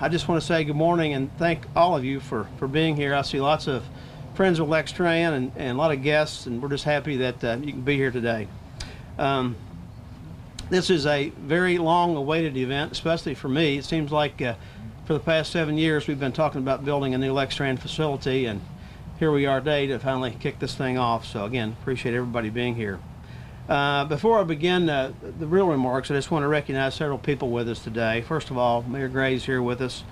I just want to say good morning and thank all of you for being here. I see lots of friends with LexTran and a lot of guests, and we're just happy that you can be here today. This is a very long-awaited event, especially for me. It seems like for the past 7 years we've been talking about building a new LexTran facility, and here we are today to finally kick this thing off. So again, appreciate everybody being here. Before I begin the real remarks, I just want to recognize several people with us today. First of all, Mayor Gray's here with us.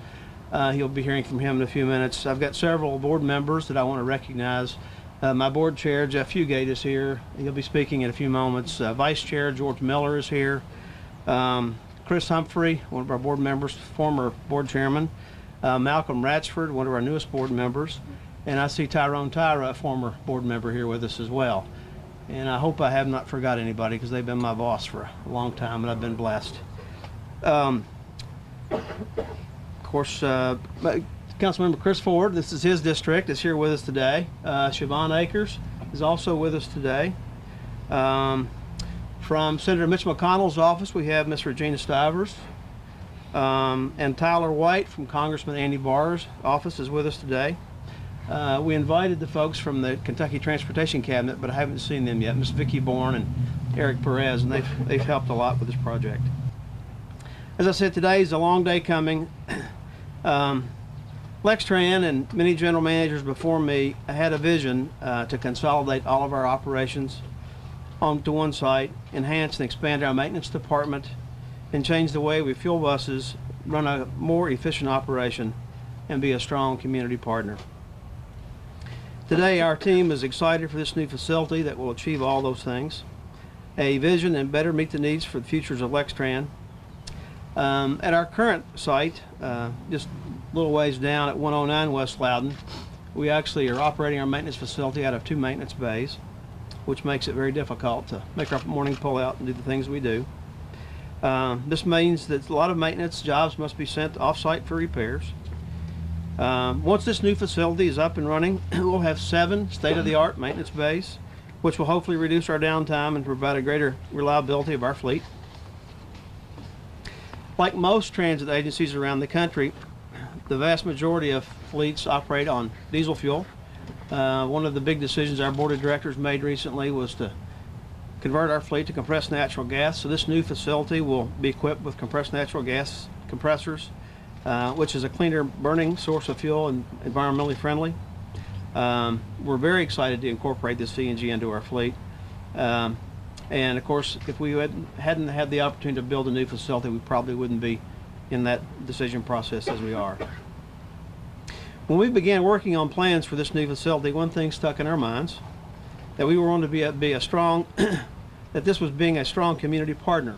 You'll be hearing from him in a few minutes. I've got several board members that I want to recognize. My board chair, Jeff Fugate, is here. He'll be speaking in a few moments. Vice Chair George Miller is here. Chris Humphrey, one of our board members, former board chairman. Malcolm Ratchford, one of our newest board members. And I see Tyrone Tyra, a former board member, here with us as well. And I hope I have not forgot anybody, because they've been my boss for a long time and I've been blessed. Of course, Councilmember Chris Ford, this is his district, is here with us today. Siobhan Akers is also with us today. From Senator Mitch McConnell's office, we have Ms. Regina Stivers. And Tyler White from Congressman Andy Barr's office is with us today. We invited the folks from the Kentucky Transportation Cabinet, but I haven't seen them yet, Ms. Vicki Bourne and Eric Perez, and they've helped a lot with this project. As I said, today is a long day coming. LexTran and many general managers before me had a vision to consolidate all of our operations onto one site, enhance and expand our maintenance department, and change the way we fuel buses, run a more efficient operation, and be a strong community partner. Today, our team is excited for this new facility that will achieve all those things, a vision and better meet the needs for the futures of LexTran. At our current site, just a little ways down at 109 West Loudon, we actually are operating our maintenance facility out of 2 maintenance bays, which makes it very difficult to make our morning pull out and do the things we do. This means that a lot of maintenance jobs must be sent off-site for repairs. Once this new facility is up and running, we'll have 7 state-of-the-art maintenance bays, which will hopefully reduce our downtime and provide a greater reliability of our fleet. Like most transit agencies around the country, the vast majority of fleets operate on diesel fuel. One of the big decisions our board of directors made recently was to convert our fleet to compressed natural gas. So this new facility will be equipped with compressed natural gas compressors, which is a cleaner burning source of fuel and environmentally friendly. We're very excited to incorporate this CNG into our fleet. And of course, if we hadn't had the opportunity to build a new facility, we probably wouldn't be in that decision process as we are. When we began working on plans for this new facility, one thing stuck in our minds, that we were going to be a strong, that this was being a strong community partner.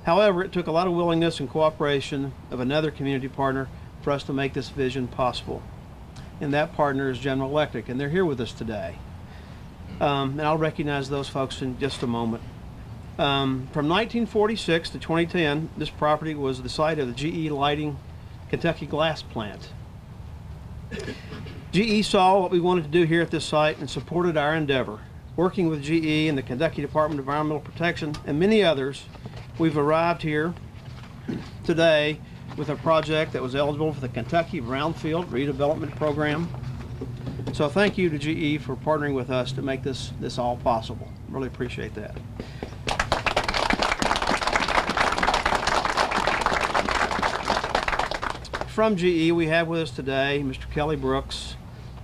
However, it took a lot of willingness and cooperation of another community partner for us to make this vision possible. And that partner is General Electric, and they're here with us today. And I'll recognize those folks in just a moment. From 1946 to 2010, this property was the site of the GE Lighting Kentucky Glass Plant. GE saw what we wanted to do here at this site and supported our endeavor. Working with GE and the Kentucky Department of Environmental Protection and many others, we've arrived here today with a project that was eligible for the Kentucky Brownfield Redevelopment Program. So thank you to GE for partnering with us to make this all possible. Really appreciate that. From GE, we have with us today Mr. Kelly Brooks,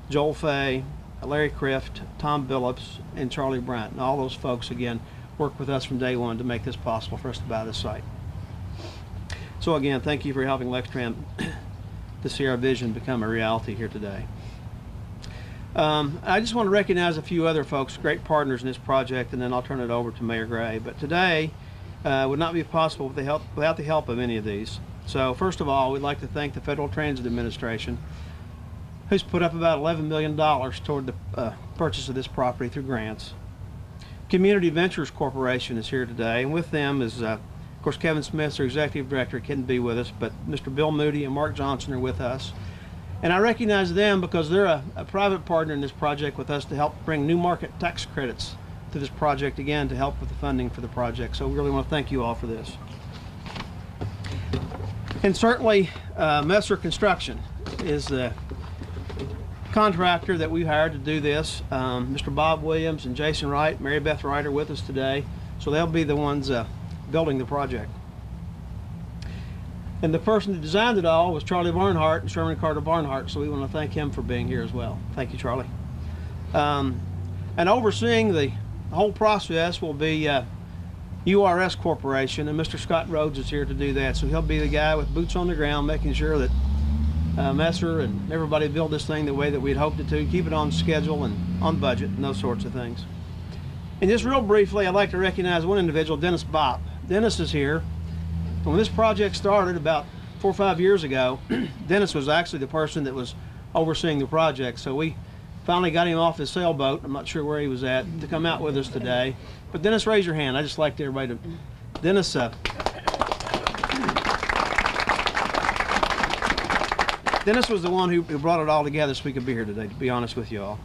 Joel Fay, Larry Crift, Tom Billups, and Charlie Bryant. And all those folks, again, worked with us from day one to make this possible for us to buy this site. So again, thank you for helping LexTran to see our vision become a reality here today. I just want to recognize a few other folks, great partners in this project, and then I'll turn it over to Mayor Gray. But today would not be possible without the help of any of these. So first of all, we'd like to thank the Federal Transit Administration, who's put up about $11 million toward the purchase of this property through grants. Community Ventures Corporation is here today, and with them is, of course, Kevin Smith, our Executive Director, couldn't be with us, but Mr. Bill Moody and Mark Johnson are with us. And I recognize them because they're a private partner in this project with us to help bring new market tax credits to this project, again, to help with the funding for the project. So we really want to thank you all for this. And certainly, Messer Construction is the contractor that we hired to do this. Mr. Bob Williams and Jason Wright, Mary Beth Wright are with us today, so they'll be the ones building the project. And the person that designed it all was Charlie Barnhart and Sherman Carter Barnhart, so we want to thank him for being here as well. Thank you, Charlie. And overseeing the whole process will be URS Corporation, and Mr. Scott Rhodes is here to do that, so he'll be the guy with boots on the ground, making sure that Messer and everybody build this thing the way that we'd hoped it to, keep it on schedule and on budget and those sorts of things. And just real briefly, I'd like to recognize one individual, Dennis Bopp. Dennis is here. When this project started about 4 or 5 years ago, Dennis was actually the person that was overseeing the project. So we finally got him off his sailboat, I'm not sure where he was at, to come out with us today. But Dennis, raise your hand. I just like everybody to... Dennis, Dennis was the one who brought it all together so we could be here today, to be honest with you all.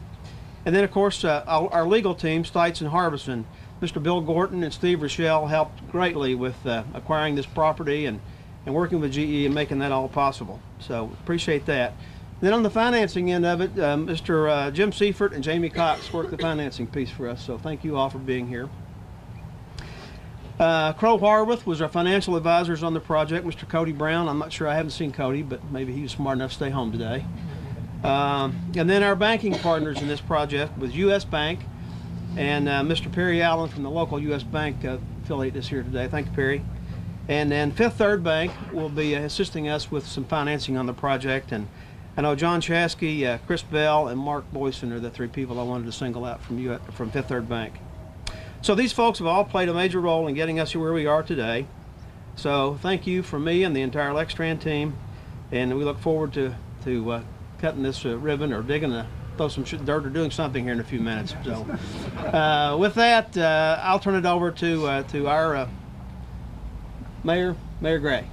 And then, of course, our legal team, Stites and Harbison, Mr. Bill Gorton and Steve Rochelle helped greatly with acquiring this property and working with GE and making that all possible. So appreciate that. And then on the financing end of it, Mr. Jim Seifert and Jamie Cox worked the financing piece for us, so thank you all for being here. Crow Harworth was our financial advisors on the project. Mr. Cody Brown, I'm not sure, I haven't seen Cody, but maybe he was smart enough to stay home today. And then our banking partners in this project was U.S. Bank, and Mr. Perry Allen from the local U.S. Bank affiliate is here today. Thank you, Perry. And then Fifth Third Bank will be assisting us with some financing on the project. And I know John Chasky, Chris Bell, and Mark Boyson are the three people I wanted to single out from Fifth Third Bank. So these folks have all played a major role in getting us to where we are today. So thank you from me and the entire LexTran team, and we look forward to cutting this ribbon or throw some dirt or doing something here in a few minutes. So with that, I'll turn it over to our Mayor Gray.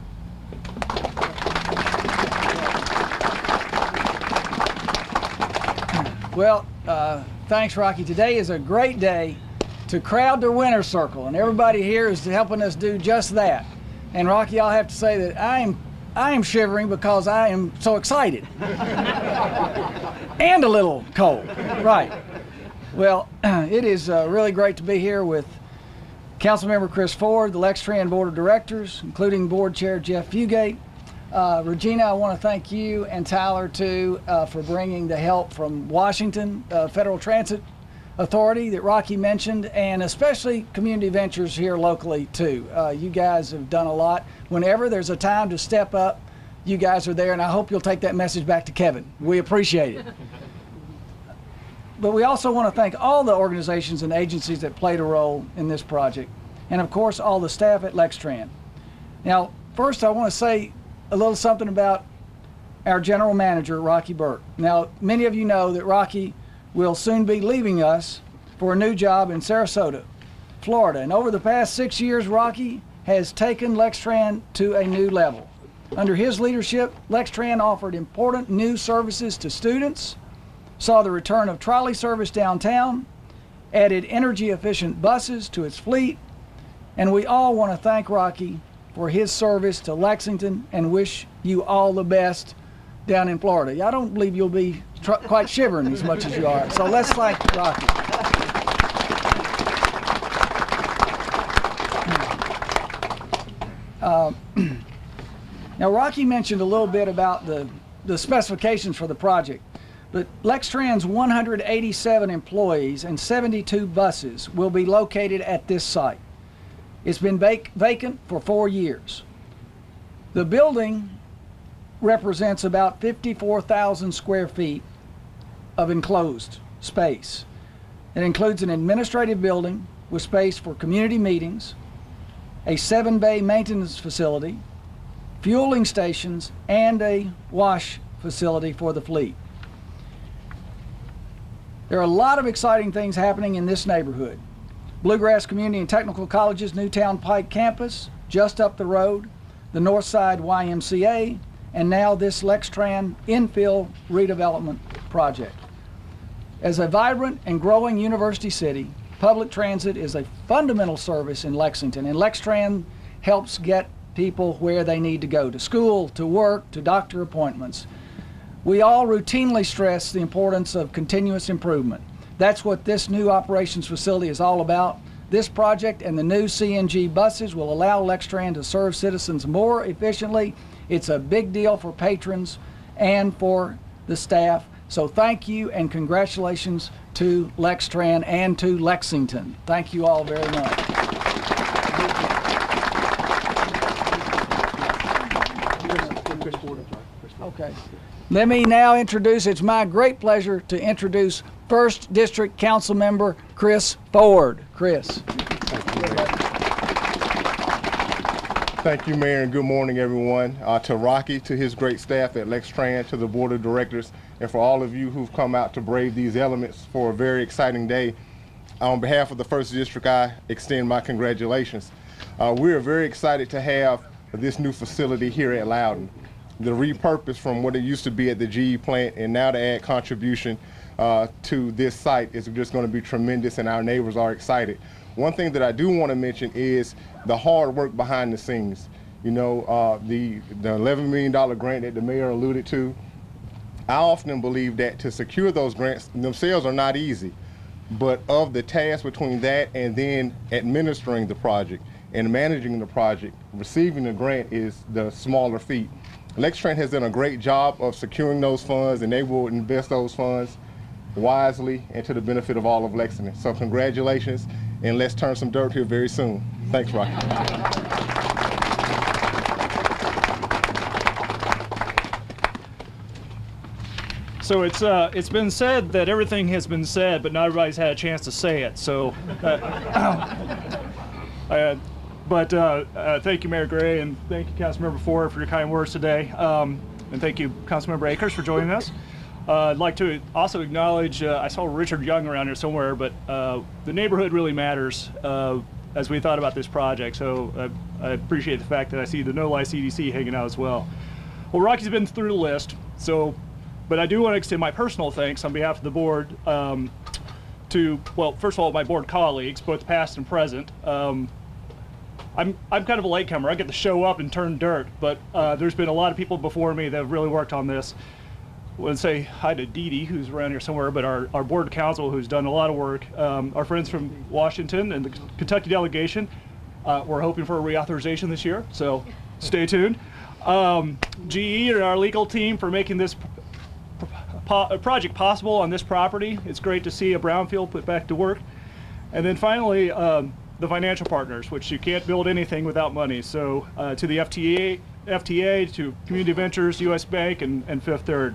Well, thanks, Rocky. Today is a great day to crowd the winner's circle, and everybody here is helping us do just that. And Rocky, I'll have to say that I am shivering because I am so excited and a little cold. Right. Well, it is really great to be here with Councilmember Chris Ford, the LexTran Board of Directors, including Board Chair Jeff Fugate. Regina, I want to thank you and Tyler too for bringing the help from Washington Federal Transit Authority that Rocky mentioned, and especially Community Ventures here locally too. You guys have done a lot. Whenever there's a time to step up, you guys are there, and I hope you'll take that message back to Kevin. We appreciate it. But we also want to thank all the organizations and agencies that played a role in this project, and of course all the staff at LexTran. Now, first I want to say a little something about our general manager, Rocky Burke. Now, many of you know that Rocky will soon be leaving us for a new job in Sarasota, Florida. And over the past 6 years, Rocky has taken LexTran to a new level. Under his leadership, LexTran offered important new services to students, saw the return of trolley service downtown, added energy-efficient buses to its fleet, and we all want to thank Rocky for his service to Lexington and wish you all the best down in Florida. I don't believe you'll be quite shivering as much as you are. So let's thank Rocky. Now, Rocky mentioned a little bit about the specifications for the project, but LexTran's 187 employees and 72 buses will be located at this site. It's been vacant for 4 years. The building represents about 54,000 square feet of enclosed space. It includes an administrative building with space for community meetings, a 7-bay maintenance facility, fueling stations, and a wash facility for the fleet. There are a lot of exciting things happening in this neighborhood. Bluegrass Community and Technical College's Newtown Pike campus, just up the road, the Northside YMCA, and now this LexTran infill redevelopment project. As a vibrant and growing university city, public transit is a fundamental service in Lexington, and LexTran helps get people where they need to go, to school, to work, to doctor appointments. We all routinely stress the importance of continuous improvement. That's what this new operations facility is all about. This project and the new CNG buses will allow LexTran to serve citizens more efficiently. It's a big deal for patrons and for the staff. So thank you and congratulations to LexTran and to Lexington. Thank you all very much. Okay. Let me now introduce, it's my great pleasure to introduce 1st District Council Member Chris Ford. Chris. Thank you, Mayor, and good morning, everyone. To Rocky, to his great staff at LexTran, to the Board of Directors, and for all of you who've come out to brave these elements for a very exciting day. On behalf of the 1st District, I extend my congratulations. We are very excited to have this new facility here at Loudon. The repurpose from what it used to be at the GE plant and now to add contribution to this site is just going to be tremendous, and our neighbors are excited. One thing that I do want to mention is the hard work behind the scenes. You know, the $11 million grant that the mayor alluded to, I often believe that to secure those grants themselves are not easy, but of the task between that and then administering the project and managing the project, receiving the grant is the smaller feat. LexTran has done a great job of securing those funds, and they will invest those funds wisely and to the benefit of all of Lexington. So congratulations, and let's turn some dirt here very soon. Thanks, Rocky. So it's been said that everything has been said, but not everybody's had a chance to say it. So, thank you, Mayor Gray, and thank you, Councilmember Ford, for your kind words today, and thank you, Councilmember Akers, for joining us. I'd like to also acknowledge, I saw Richard Young around here somewhere, but the neighborhood really matters as we thought about this project. So I appreciate the fact that I see the No Lie CDC hanging out as well. Well, Rocky's been through the list, but I do want to extend my personal thanks on behalf of the board to, well, first of all, my board colleagues, both past and present. I'm kind of a latecomer. I get to show up and turn dirt, but there's been a lot of people before me that have really worked on this. I want to say hi to Dee Dee, who's around here somewhere, but our board council, who's done a lot of work. Our friends from Washington and the Kentucky delegation, we're hoping for a reauthorization this year, so stay tuned. GE and our legal team for making this project possible on this property. It's great to see a brownfield put back to work. And then finally, the financial partners, which you can't build anything without money. So to the FTA, to Community Ventures, US Bank, and Fifth Third.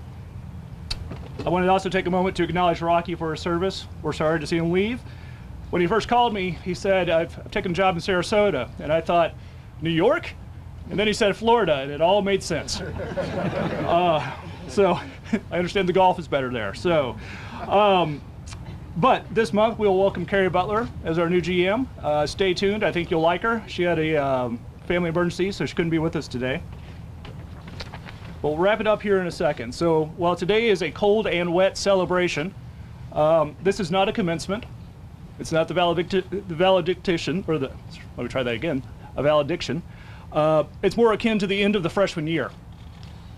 I wanted to also take a moment to acknowledge Rocky for his service. We're sorry to see him leave. When he first called me, he said, I've taken a job in Sarasota. And I thought, New York? And then he said Florida, and it all made sense. So I understand the golf is better there. So, but this month we'll welcome Carrie Butler as our new GM. Stay tuned. I think you'll like her. She had a family emergency, so she couldn't be with us today. We'll wrap it up here in a second. So while today is a cold and wet celebration, this is not a commencement. It's not the valediction, or the, let me try that again, a valediction. It's more akin to the end of the freshman year.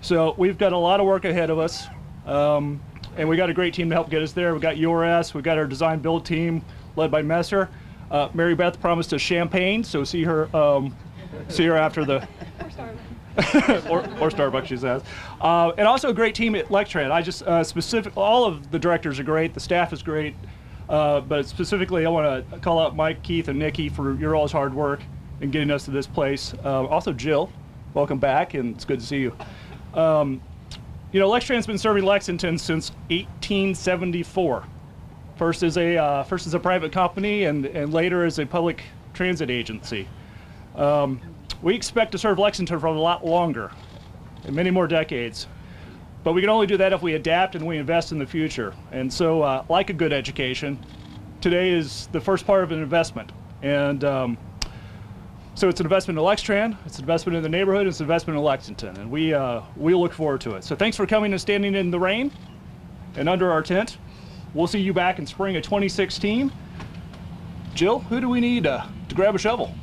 So we've got a lot of work ahead of us, and we got a great team to help get us there. We got URS, we got our design build team led by Messer. Mary Beth promised us champagne, so see her after the or Starbucks, she says. And also a great team at LexTran. I just all of the directors are great, the staff is great, but specifically I want to call out Mike, Keith, and Nikki for your all's hard work in getting us to this place. Also Jill, welcome back, and it's good to see you. You know, LexTran's been serving Lexington since 1874. First as a private company, and later as a public transit agency. We expect to serve Lexington for a lot longer, and many more decades. But we can only do that if we adapt and we invest in the future. And so, like a good education, today is the first part of an investment. And so it's an investment in LexTran, it's an investment in the neighborhood, it's an investment in Lexington, and we look forward to it. So thanks for coming and standing in the rain and under our tent. We'll see you back in spring of 2016. Jill, who do we need to grab a shovel?